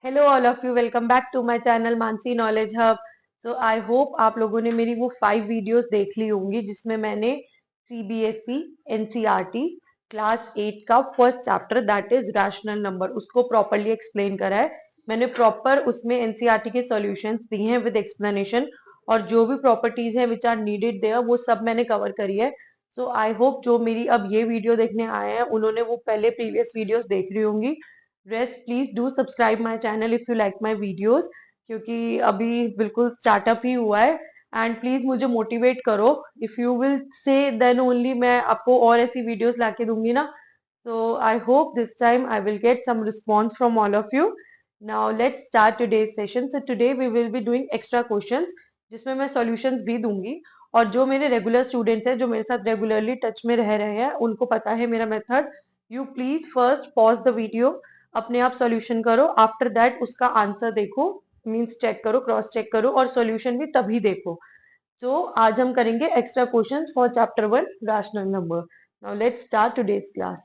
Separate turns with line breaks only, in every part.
Hello all of you, welcome back to my channel Mansi knowledge hub. So I hope आप लोगों ने मेरी वो 5 वीडियोस देख ली होंगी जिसमें मैंने सीबीएसई एनसीईआरटी क्लास 8 का first chapter that is rational number उसको प्रॉपरली एक्सप्लेन करा है। मैंने प्रॉपर उसमें एनसीईआरटी के सॉल्यूशंस दिए हैं विद एक्सप्लेनेशन, और जो भी प्रॉपर्टीज हैं विच आर नीडेड देयर वो सब मैंने कवर करी है। सो आई होप जो मेरी अब ये वीडियो देखने आए हैं उन्होंने वो पहले प्रीवियस वीडियोस देख ली होंगी। Rest please do subscribe my channel if you like my videos, क्योंकि अभी बिल्कुल स्टार्टअप ही हुआ है। एंड प्लीज मुझे मोटिवेट करो, if you will say then only मैं आपको और ऐसी वीडियोस लाके दूंगी ना। So I hope this time I will get some response from all of you. Now let's start today's session. So today we will be doing extra questions जिसमें मैं solutions भी दूंगी। और जो मेरे रेगुलर स्टूडेंट्स हैं जो मेरे साथ रेगुलरली टच में रह रहे हैं उनको पता है मेरा method. You please first pause the video, अपने आप सॉल्यूशन करो, आफ्टर दैट उसका आंसर देखो, मींस चेक करो, क्रॉस चेक करो, और सॉल्यूशन भी तभी देखो। तो आज हम करेंगे extra questions for chapter 1 rational number. Now let's start today's class.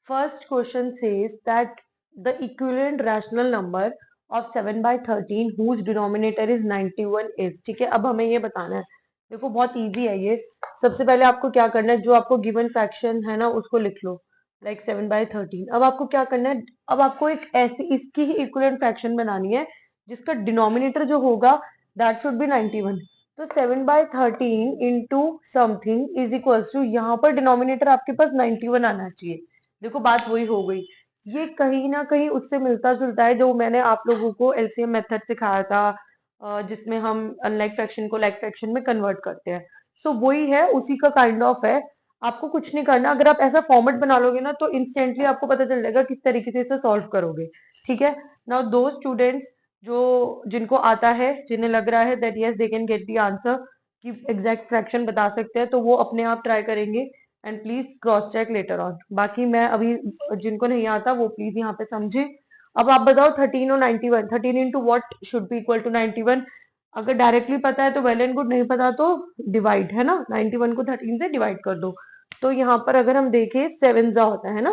First question says that the equivalent rational number of 7 by 13 whose denominator is 91 is। ठीक है, अब हमें ये बताना है। देखो बहुत इजी है ये। सबसे पहले आपको क्या करना है, जो आपको गिवन फ्रैक्शन है ना उसको लिख लो, लाइक 7 by 13। अब आपको क्या करना है, अब आपको एक ऐसी इसकी ही इक्विवेलेंट फ्रैक्शन बनानी है जिसका डिनोमिनेटर जो होगा दैट शुड बी 91। तो 7 by 13 into something is equals to, यहाँ पर डिनोमिनेटर आपके पास 91 आना चाहिए। देखो बात वही हो गई। ये कहीं ना कहीं उससे मिलता जुलता है जो मैंने आप लोगों को एलसीएम मेथड सिखाया था, जिसमें हम अनलाइक फ्रैक्शन को लाइक फ्रैक्शन में कन्वर्ट करते हैं। तो वही है, उसी का काइंड ऑफ है। आपको कुछ नहीं करना, अगर आप ऐसा फॉर्मेट बना लोगे ना तो इंस्टेंटली आपको पता चल जाएगा किस तरीके से इसे सॉल्व करोगे। ठीक है। नाउ दो स्टूडेंट्स जो जिनको आता है, जिन्हें लग रहा है that yes they can get the answer, कि एग्जैक्ट फ्रैक्शन बता सकते हैं, तो वो अपने आप ट्राई करेंगे and please cross check later on. बाकी मैं अभी जिनको नहीं आता वो प्लीज यहाँ पे समझे। अब आप बताओ 13 और 91, 13 into what should be equal to 91। अगर डायरेक्टली पता है तो वेल एंड गुड, नहीं पता तो डिवाइड, है ना, 91 को 13 से डिवाइड कर दो। तो यहाँ पर अगर हम देखें 7 जा होता है ना,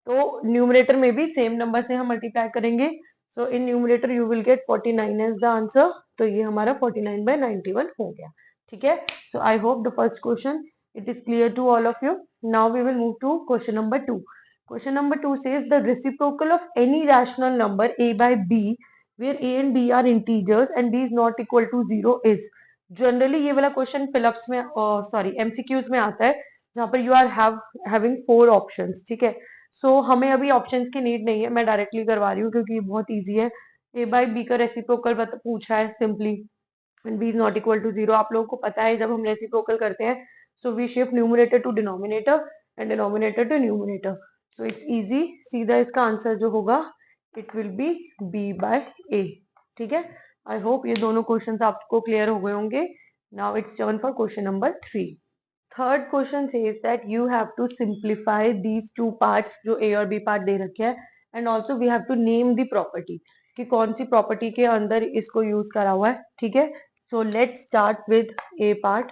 तो न्यूमरेटर में भी सेम नंबर से हम मल्टीप्लाई करेंगे। So in numerator you will get 49 as the answer. तो ये हमारा 49 by 91 हो गया। ठीक है। So I hope the first question it is clear to all of you. Now we will move to question number 2. Question number 2 says the reciprocal of any rational number a by b where a and b are integers and b is not equal to 0 is। Generally ये वाला question fill-ups में sorry MCQs में आता है, जहां पर you are having 4 options. ठीक है। सो हमें अभी ऑप्शंस की नीड नहीं है, मैं डायरेक्टली करवा रही हूँ क्योंकि ये बहुत इजी है। ए बाई बी का रेसिप्रोकल पूछा है simply, and B is not equal to 0। आप लोगों को पता है जब हम रेसिप्रोकल करते हैं so we shift numerator to denominator and denominator to numerator. So it's easy, सीधा इसका आंसर जो होगा it will be B by A. ठीक है। आई होप ये दोनों क्वेश्चंस आपको क्लियर हो गए होंगे। Now it's turn for question number 3। Third question says that you have to simplify these two parts, जो ए और बी पार्ट दे रखे हैं, and also we have to name the property, कि कौन सी प्रॉपर्टी के अंदर इसको यूज करा हुआ है। ठीक है। So let's start with A part.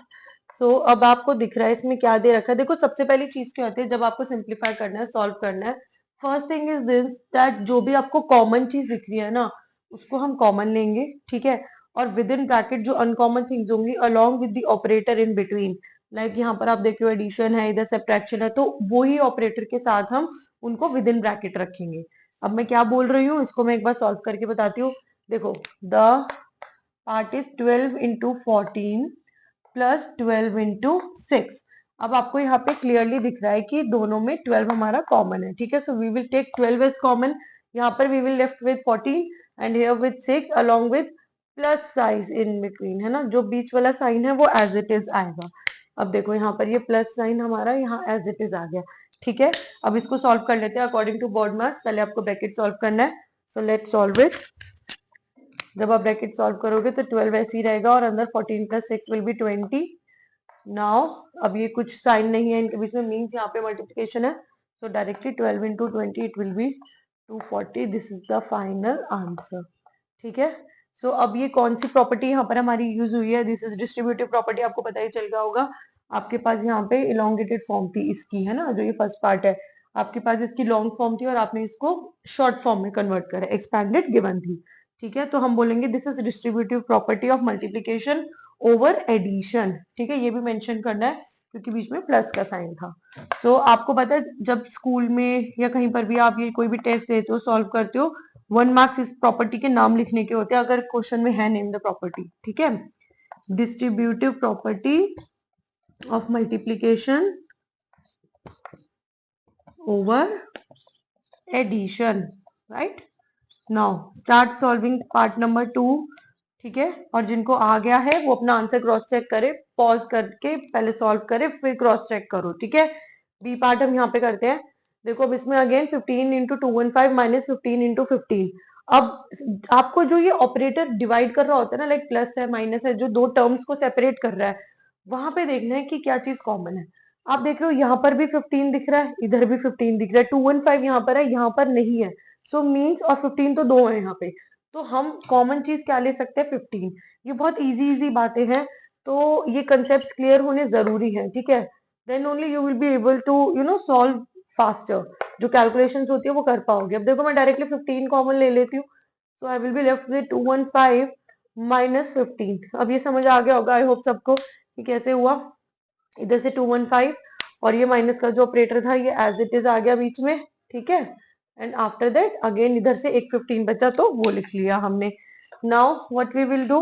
So अब आपको दिख रहा है इसमें क्या दे रखा है। देखो सबसे पहली चीज क्या होती है जब आपको सिंप्लीफाई करना है, सॉल्व करना है, first thing is this that जो भी आपको कॉमन चीज दिख रही है ना उसको हम कॉमन लेंगे। ठीक है। और विद इन ब्रैकेट जो अनकॉमन थिंग्स होंगी along with the operator in between, like यहाँ पर आप देखियो एडिशन है, इधर सब्ट्रैक्शन है, तो वही ऑपरेटर के साथ हम उनको विद इन ब्रैकेट रखेंगे। अब मैं क्या बोल रही हूँ इसको मैं एक बार सॉल्व करके बताती हूँ। देखो the part is 12 into 14 plus 12 into 6। अब आपको यहाँ पे क्लियरली दिख रहा है कि दोनों में 12 हमारा कॉमन है। ठीक है। So we will take 12 as common. यहाँ पर we will left with 14 and here with 6 along with plus साइज इन बिटवीन, है ना, जो बीच वाला साइन है वो एज इट इज आएगा। अब देखो यहाँ पर ये प्लस साइन हमारा यहाँ एज इट इज आ गया। ठीक है। अब इसको सॉल्व कर लेते हैं अकॉर्डिंग टू बॉड मास। पहले आपको ब्रैकेट सॉल्व करना है। So let's solve it. जब आप ब्रैकेट सॉल्व करोगे तो 12 ऐसे ही रहेगा और अंदर 14 प्लस 6 विल बी 20। नाउ अब ये कुछ साइन नहीं है इनके बीच में, मीन्स यहाँ पे मल्टीप्लिकेशन है। सो directly 12 into 20 it will B 240। This is the final answer. ठीक है। सो अब ये कौन सी प्रॉपर्टी यहाँ पर हमारी यूज हुई है, दिस इज डिस्ट्रीब्यूटिव प्रॉपर्टी, आपको पता ही चल गया होगा। आपके पास यहाँ पे इलोंगेटेड फॉर्म थी इसकी, है ना, जो ये फर्स्ट पार्ट है। आपके पास इसकी लॉन्ग फॉर्म थी और आपने इसको शॉर्ट फॉर्म में कन्वर्ट करा, एक्सपैंडेड गिवन थी। ठीक है, तो हम बोलेंगे this is distributive property of multiplication over addition. ठीक है, ये भी मेंशन करना है क्योंकि बीच में प्लस का साइन था। सो आपको पता है जब स्कूल में या कहीं पर भी आप ये कोई भी टेस्ट देते हो, सॉल्व करते हो, 1 मार्क्स इस प्रॉपर्टी के नाम लिखने के होते हैं अगर क्वेश्चन में है नेम द प्रॉपर्टी। ठीक है, distributive property of multiplication over addition, right. Now start solving part number 2। ठीक है, और जिनको आ गया है वो अपना आंसर क्रॉस चेक करे, पॉज करके पहले सॉल्व करे फिर क्रॉस चेक करो। ठीक है, बी पार्ट हम यहाँ पे करते हैं। देखो अब इसमें अगेन 15 इंटू 215 माइनस 15 इंटू 15। अब आपको जो ये ऑपरेटर डिवाइड कर रहा होता है ना, लाइक प्लस है माइनस है, जो दो टर्म्स को सेपरेट कर रहा है, वहां पे देखना है कि क्या चीज कॉमन है। आप देख रहे हो यहाँ पर भी 15 दिख रहा है, इधर भी 15 दिख रहा है, 215 यहाँ पर है, यहाँ पर नहीं है। सो मीन्स और 15 तो दो है यहाँ पे, तो हम कॉमन चीज क्या ले सकते हैं, 15। ये बहुत इजी इजी बातें हैं, तो ये कंसेप्ट क्लियर होने जरूरी है। ठीक है, then only you will be able to solve faster, जो कैलकुलेशंस होती है वो कर पाओगे। अब देखो मैं डायरेक्टली 15 कॉमन ले लेती हूँ, so I will be left with 215 minus 15। अब ये समझ आ गया होगा आई होप सबको कि कैसे हुआ। इधर से 215 और ये माइनस का जो ऑपरेटर था ये एज इट इज आ गया बीच में। ठीक है, एंड आफ्टर दैट अगेन इधर से एक 15 बचा तो वो लिख लिया हमने। Now what we will do,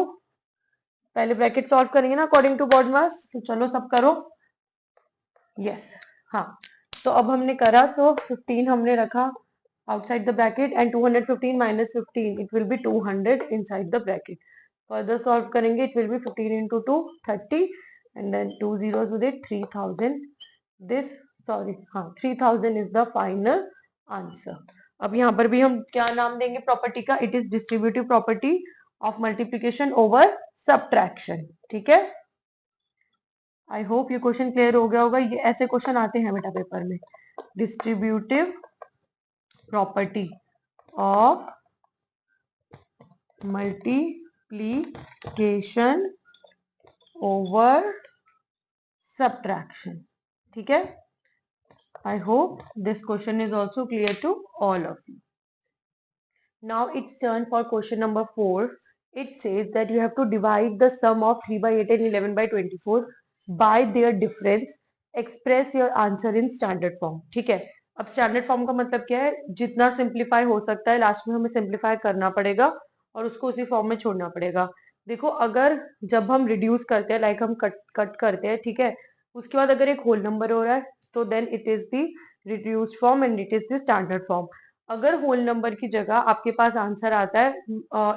पहले ब्रैकेट सॉल्व करेंगे ना अकॉर्डिंग टू बॉड मास, तो चलो सब करो। यस, हाँ, तो अब हमने करा, सो 15 हमने रखा outside the bracket and 215 minus 15 it will be 200 inside the bracket. Further solve करेंगे, it will be 15 into 2 30 and then 2 zeros with it 3000. This sorry हाँ 3000 is the final answer. अब यहाँ पर भी हम क्या नाम देंगे प्रॉपर्टी का, it is distributive property of multiplication over subtraction. ठीक है, आई होप ये क्वेश्चन क्लियर हो गया होगा। ये ऐसे क्वेश्चन आते हैं बेटा पेपर में, distributive property of multiplication over subtraction. ठीक है, I hope this question is also clear to all of you. Now it's turn for question number 4. It says that you have to divide the sum of 3 by 8 and 11 by 24 by their difference. Express your answer in standard form. ठीक है, अब standard form का मतलब क्या है, जितना simplify हो सकता है लास्ट में हमें सिंप्लीफाई करना पड़ेगा और उसको उसी फॉर्म में छोड़ना पड़ेगा। देखो अगर जब हम रिड्यूस करते हैं, लाइक हम कट करते हैं, ठीक है, उसके बाद अगर एक होल नंबर हो रहा है तो then it is the reduced form and it is the standard form. अगर होल नंबर की जगह आपके पास आंसर आता है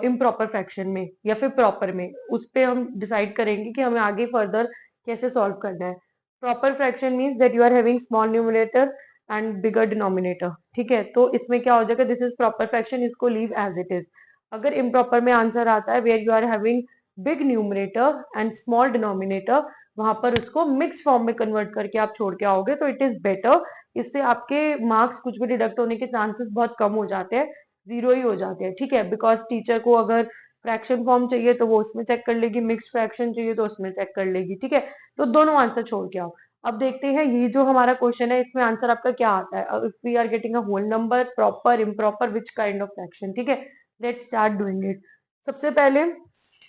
इम्प्रॉपर फ्रैक्शन में या फिर प्रॉपर में, उस पर हम डिसाइड करेंगे कि हमें आगे फर्दर कैसे सॉल्व करना है। Proper fraction means that you are having small numerator and bigger denominator. ठीक है, तो इसमें क्या हो जाएगा, दिस इज प्रॉपर फ्रैक्शन, इसको लीव एज इट इज। अगर इम्प्रॉपर में आंसर आता है where you are having big numerator and small denominator, वहां पर उसको मिक्स फॉर्म में कन्वर्ट करके आप छोड़ के आओगे तो इट इज बेटर। इससे आपके मार्क्स कुछ भी डिडक्ट होने के चांसेस बहुत कम हो जाते हैं, जीरो ही हो जाते हैं। ठीक है, बिकॉज टीचर को अगर फ्रैक्शन फॉर्म चाहिए तो वो उसमें चेक कर लेगी, मिक्स्ड फ्रैक्शन चाहिए तो उसमें चेक कर लेगी। ठीक है, तो दोनों आंसर छोड़ के आओ। अब देखते हैं ये जो हमारा क्वेश्चन है इसमें आंसर आपका क्या आता है। If we are getting a whole number, proper, improper, which kind of fraction. ठीक है, लेट्स स्टार्ट डूइंग इट। सबसे पहले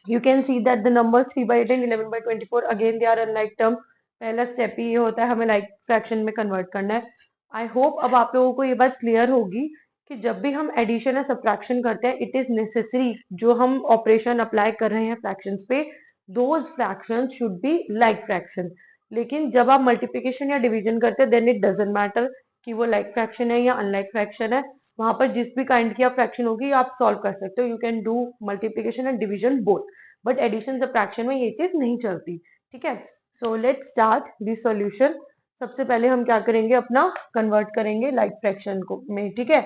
you can see that the numbers 3 by 8 and 11 by 24 again they are unlike term. पहला step ही ये होता है हमें like fraction में कन्वर्ट करना है। आई होप अब आप लोगों को ये बात क्लियर होगी कि जब भी हम एडिशन या सब्ट्रैक्शन करते हैं इट इज नेसेसरी, जो हम ऑपरेशन अप्लाई कर रहे हैं फ्रैक्शंस पे, those fractions should be like fraction. लेकिन जब आप मल्टीप्लिकेशन या डिवीजन करते हैं देन इट डजंट मैटर कि वो लाइक फ्रैक्शन है या अनलाइक फ्रैक्शन है। वहां पर जिस भी काइंड की आप फ्रैक्शन होगी आप सॉल्व कर सकते हो, you can do multiplication and division both, but addition subtraction में ये चीज नहीं चलती। ठीक है, so let's start the solution. सबसे पहले हम क्या करेंगे, अपना कन्वर्ट करेंगे लाइक फ्रैक्शन को में। ठीक है,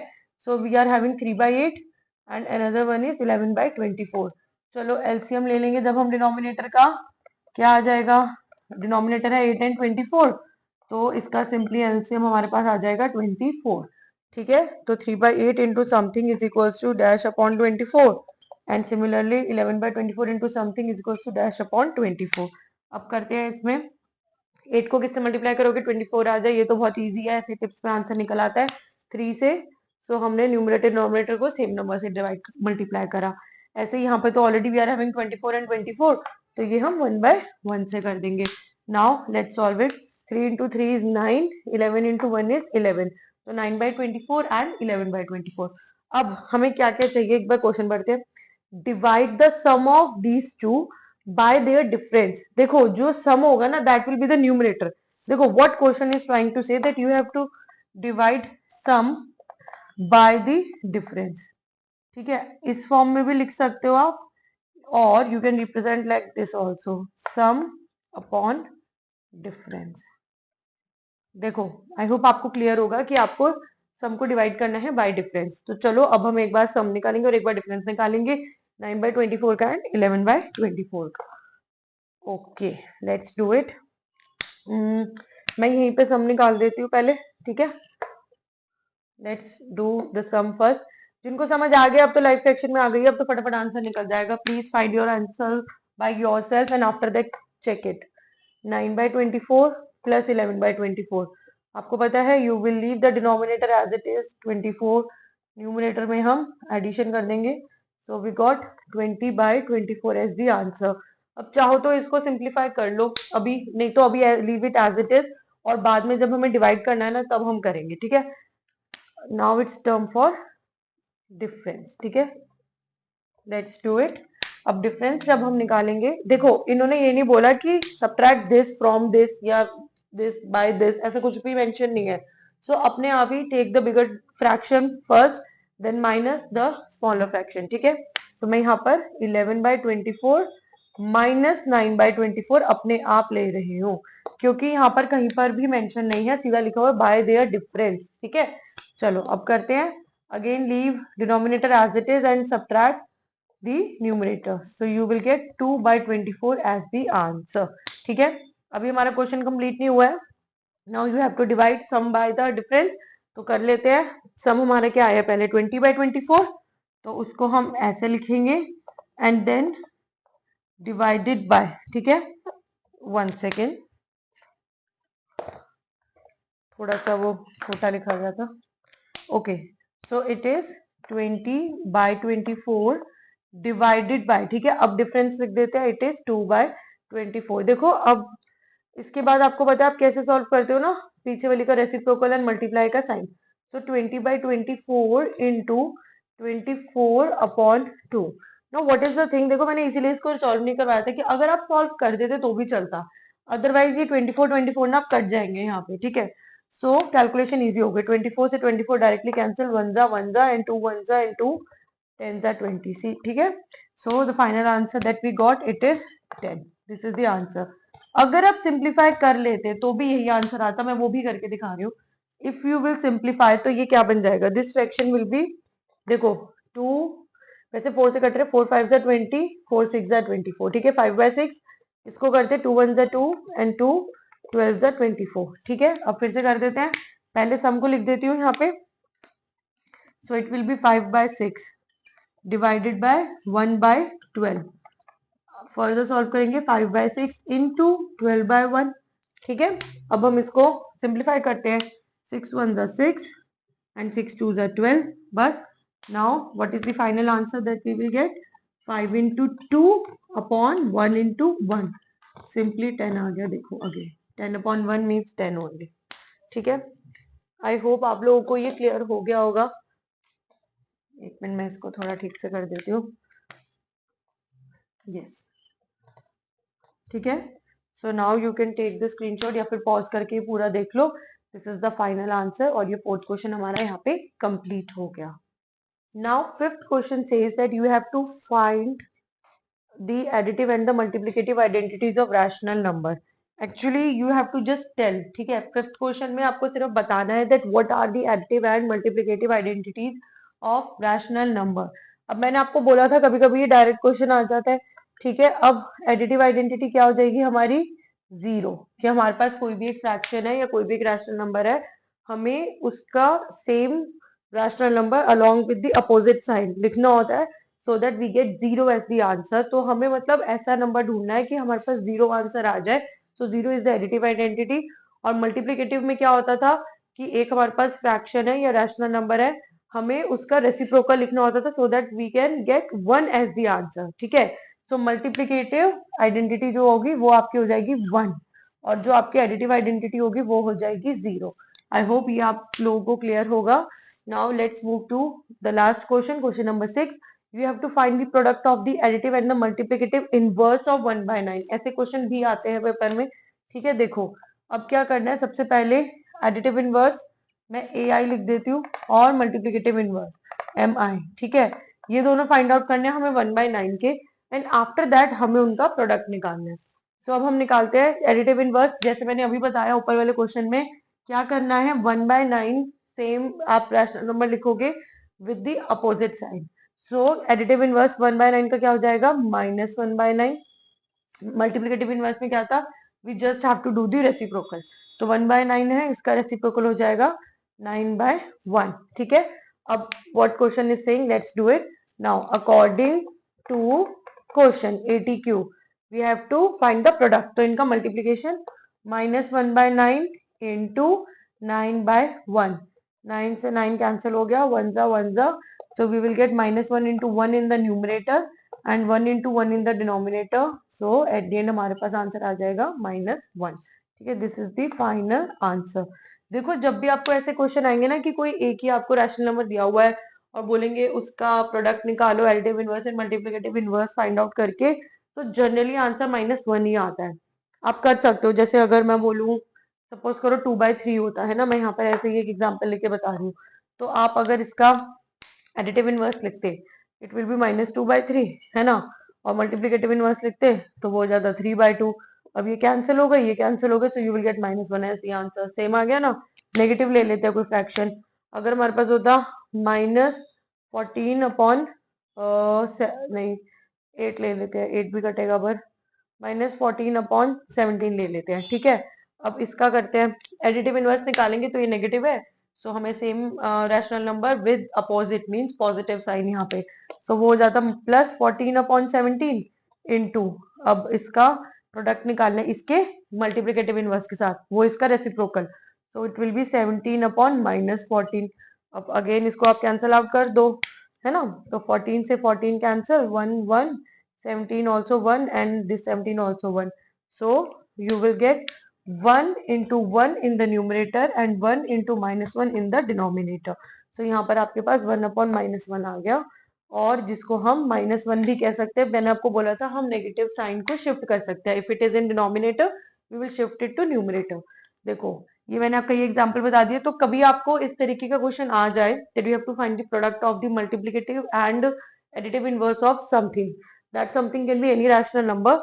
so we are having 3 by 8 and another one is 11 by 24। चलो एलसीएम ले लेंगे जब हम डिनोमिनेटर का, क्या आ जाएगा, डिनोमिनेटर है 8 and 24, तो इसका सिंपली एलसीएम हमारे पास आ जाएगा 24। ठीक है, तो 3 by 8 into something is equals to dash upon 24 and similarly 11 by 24 into something is equals to dash upon 24। अब करते हैं इसमें 8 को किससे मल्टीप्लाई करोगे 24 आ जाए, ये तो बहुत इजी है, ऐसे टिप्स में आंसर निकल आता है 3 से। सो हमने न्यूमरेटर डिनोमिनेटर को सेम नंबर से डिवाइड मल्टीप्लाई करा। ऐसे यहाँ पे तो already we are having 24 and 24, तो ये हम 1/1 से कर देंगे। Now let's solve it. 3 into 3 is 9, 11 into 1 is 11, तो 9/24 एंड 11/24। अब हमें क्या क्या चाहिए, एक बार क्वेश्चन पढ़ते हैं। Divide the sum of these two by their difference. देखो जो सम होगा ना that will be the numerator. देखो what question is trying to say that you have to divide sum by the difference. ठीक है, इस फॉर्म में भी लिख सकते हो आप, और you can represent like this also, some upon difference. देखो आई होप आपको क्लियर होगा कि आपको सम को डिवाइड करना है बाय डिफरेंस। तो चलो अब हम एक बार सम निकालेंगे और एक बार डिफरेंस निकालेंगे, 9/24 का एंड 11/24 का। Okay let's do it. मैं यहीं पे सम निकाल देती हूँ पहले, ठीक है। Let's do the sum first. जिनको समझ आ गया अब तो लाइव सेक्शन में आ गई, अब तो फटाफट आंसर निकल जाएगा। Please find your answer by yourself and after that check it. 9/24 plus 11/24, आपको पता है you will leave the denominator as it is 24, numerator में हम एडिशन कर देंगे। So we got 20/24 as the answer. अब चाहो तो इसको सिंप्लीफाई कर लो अभी, नहीं तो अभी leave it as it is, और बाद में जब हमें डिवाइड करना है ना तब हम करेंगे, ठीक है। Now it's term for difference, ठीक है। Let's do it. अब डिफरेंस जब हम निकालेंगे, देखो इन्होंने ये नहीं बोला कि सब्ट्रैक्ट दिस फ्रॉम दिस या दिस बाय दिस, ऐसा कुछ भी मेंशन नहीं है। सो अपने आप ही take the bigger fraction first then minus the smaller fraction, ठीक है। तो मैं यहाँ पर 11/24 माइनस 9/24 अपने आप ले रही हूँ, क्योंकि यहाँ पर कहीं पर भी मेंशन नहीं है, सीधा लिखा हुआ है बाय देयर डिफरेंस, ठीक है। चलो अब करते हैं। Again leave denominator as it is and subtract the numerator, so you will get 2/24 as the answer, ठीक है। अभी हमारा क्वेश्चन कंप्लीट नहीं हुआ है। Now you have to divide sum by the difference, तो कर लेते हैं। सम हमारा क्या आया पहले 20/24, तो उसको हम ऐसे लिखेंगे एंड देन डिवाइडेड बाय, ठीक है। 1 सेकेंड, थोड़ा सा वो छोटा लिखा गया था। Okay so it is 20/24 divided by, ठीक है। अब डिफरेंस लिख देते हैं, इट इज 2/24। देखो अब इसके बाद आपको पता है आप कैसे सॉल्व करते हो ना, पीछे वाली का रेसिप्रोकल एंड मल्टीप्लाई का sign. So 20/24 into 24/2। No what is the thing, देखो मैंने इसीलिए इसको सॉल्व नहीं करवाया था कि अगर आप सॉल्व कर देते तो भी चलता, अदरवाइज ये 24 ना कट जाएंगे यहाँ पे, ठीक है। सो कैलकुलेशन इजी हो गई, 24 से 24 डायरेक्टली कैंसिल, 1 जा एंड 2 1 जा एंड 2 10 जा 20, सी ठीक है। So the final answer that we got it is 10, this is the answer. अगर आप सिंप्लीफाई कर लेते तो भी यही आंसर आता, मैं वो भी करके दिखा रही हूँ। इफ यू विल सिंप्लीफाई तो ये क्या बन जाएगा, दिस फ्रैक्शन विल बी, देखो 2, वैसे 4 से कट रहे, 4 5 जा 20, 4 6 जा 24, ठीक है। 5/6 इसको करते 2 1 जा 2 एंड 2 12 जा 24, ठीक है। अब फिर से कर देते हैं, पहले सम को लिख देती हूँ यहाँ पे। So it will B 5/6 divided by 1/12। Further solve करेंगे 5/6 इंटू 12/1, ठीक है। अब हम इसको सिंप्लीफाई करते हैं, 6 1 जा 6 एंड 6 2 जा 12, बस। Now what is the final answer that we will get, 5 into 2 upon 1 into 1, simply 10 आ गया। देखो अगेन 10/1 मीन्स 10 ओनली, ठीक है। आई होप आप लोगों को ये क्लियर हो गया होगा। एक मिनट मैं इसको थोड़ा ठीक से कर देती हूँ, यस ठीक है। So now you can take the screenshot या फिर पॉज करके पूरा देख लो। This is the final answer और ये फोर्थ क्वेश्चन हमारा यहाँ पे कंप्लीट हो गया। Now fifth question says that you have to find the additive and the multiplicative identities of rational number. Actually you have to just tell, ठीक है। Fifth question में आपको सिर्फ बताना है that what are the additive and multiplicative identities of rational number। अब मैंने आपको बोला था कभी कभी ये डायरेक्ट क्वेश्चन आ जाता है, ठीक है। अब एडिटिव आइडेंटिटी क्या हो जाएगी हमारी, जीरो, कि हमारे पास कोई भी एक फ्रैक्शन है या कोई भी एक रैशनल नंबर है, हमें उसका same rational number along with the opposite sign लिखना होता है, so that we get zero as the answer. तो हमें मतलब ऐसा नंबर ढूंढना है कि हमारे पास जीरो आंसर आ जाए, सो 0 इज द एडिटिव आइडेंटिटी। और मल्टीप्लिकेटिव में क्या होता था कि एक हमारे पास फ्रैक्शन है या रैशनल नंबर है, हमें उसका रेसिप्रोकल लिखना होता था so that we can get 1 as the answer. ठीक है, सो मल्टीप्लिकेटिव आइडेंटिटी जो होगी वो आपकी हो जाएगी 1 और जो आपकी एडिटिव आइडेंटिटी होगी वो हो जाएगी 0। आई होप ये आप लोगों को क्लियर होगा। Now let's move to the last question, question number 6। You have to find the product of the additive and the multiplicative inverse of 1/9। ऐसे क्वेश्चन भी आते हैं पेपर में। ठीक है, देखो अब क्या करना है, सबसे पहले एडिटिव इनवर्स मैं AI लिख देती हूँ और मल्टीप्लिकेटिव इनवर्स MI। ठीक है, ये दोनों फाइंड आउट करने हैं हमें 1/9 के, एंड आफ्टर दैट हमें उनका प्रोडक्ट निकालना है। सो अब हम निकालते हैं एडिटिव इनवर्स। जैसे मैंने अभी बताया ऊपर वाले क्वेश्चन में क्या करना है, 1/9 सेम आप रैशनल नंबर लिखोगे with the opposite side. So additive inverse 1/9 का क्या हो जाएगा, -1/9। मल्टीप्लिकेटिव इनवर्स में क्या था, we just have to do the reciprocal. तो 1/9 है, इसका रेसिप्रोकल हो जाएगा 9/1। ठीक है, अब what question is saying, let's do it now. According to question ATQ we have to find the product. तो इनका मल्टीप्लीकेशन -1/9 इंटू 9/1। 9 से 9 कैंसिल हो गया, 1 जा 1 जा, so we will get -1 into 1 in the numerator and 1 into 1 in the denominator. So at the end हमारे पास answer आ जाएगा -1। ठीक है, this is the final answer. देखो जब भी आपको ऐसे क्वेश्चन आएंगे ना कि कोई एक ही आपको रैशनल नंबर दिया हुआ है और बोलेंगे उसका प्रोडक्ट निकालो additive inverse and multiplicative inverse find out करके, तो जनरली आंसर -1 ही आता है। आप कर सकते हो, जैसे अगर मैं बोलूं सपोज करो 2/3 होता है ना, मैं यहाँ पर ऐसे ही एक एग्जांपल लेके बता रही हूँ, तो आप अगर इसका एडिटिव इनवर्स लिखते इट विल बी -2/3 है ना, और मल्टीप्लिकेटिव इनवर्स लिखते तो वो हो जाता 3/2। अब ये कैंसिल हो गई, ये कैंसिल हो गए, so you will get -1 as the answer. Same आ गया ना। नेगेटिव ले लेते हैं कोई फ्रैक्शन, अगर हमारे पास होता -14 अपॉन नहीं 8 ले लेते हैं, 8 भी कटेगा पर -14/17 ले लेते हैं। ठीक है, अब इसका करते हैं, एडिटिव इनवर्स निकालेंगे तो ये नेगेटिव है, सो हमें same rational number with opposite means positive sign यहाँ पे, सो वो हो जाता +14/17 इंटू, अब इसका प्रोडक्ट निकालना है इसके मल्टीप्लिकेटिव इनवर्स के साथ, वो इसका reciprocal, so it will B 17/-14। अब अगेन इसको आप कैंसल आउट कर दो, है ना, तो 14 से 14 cancel, 1 1, 17 also 1 and this 17 also 1. So you will get 1 into 1 in the numerator and 1 into -1 in the denominator. So यहाँ पर आपके पास 1/-1 आ गया, और जिसको हम -1 भी कह सकते हैं। मैंने आपको बोला था हम नेगेटिव साइन को शिफ्ट कर सकते हैं, if it is in denominator we will shift it to numerator. देखो ये मैंने आपका ये एग्जांपल बता दिया, तो कभी आपको इस तरीके का क्वेश्चन आ जाए that you have to find the product of the multiplicative and additive inverse of something, that something can be any rational number.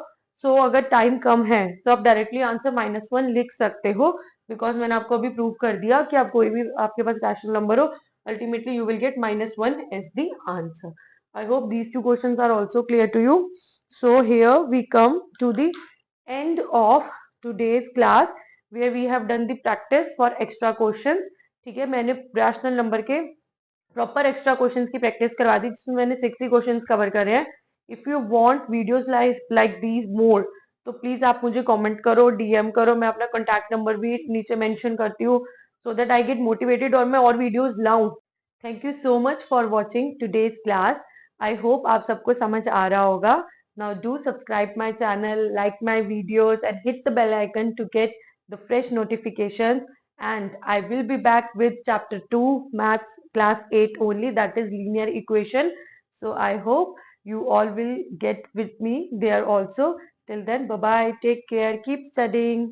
So अगर टाइम कम है तो आप डायरेक्टली आंसर -1 लिख सकते हो, बिकॉज मैंने आपको अभी प्रूव कर दिया कि आप कोई भी आपके पास रैशनल नंबर हो, ultimately you will get -1 as the answer. I hope these two questions are also clear to you. So here we come to the end of today's class where we have done the practice for extra questions. ठीक है, मैंने rational number के proper extra questions की practice करवा दी, जिसमें मैंने 60 questions cover करे हैं। If you want videos like these more, तो प्लीज आप मुझे कमेंट करो, DM करो, मैं अपना कॉन्टैक्ट नंबर भी नीचे मेंशन करती हूँ, so that I get motivated और मैं और वीडियोस लाऊं। Thank you so much for watching today's class. I hope आप सबको समझ आ रहा होगा। Now do subscribe my channel, like my videos and hit the bell icon to get the fresh notifications, and I will be back with chapter 2 maths class 8 only, that is linear equation. So I hope you all will get with me there also. Till then, bye bye, take care, keep studying.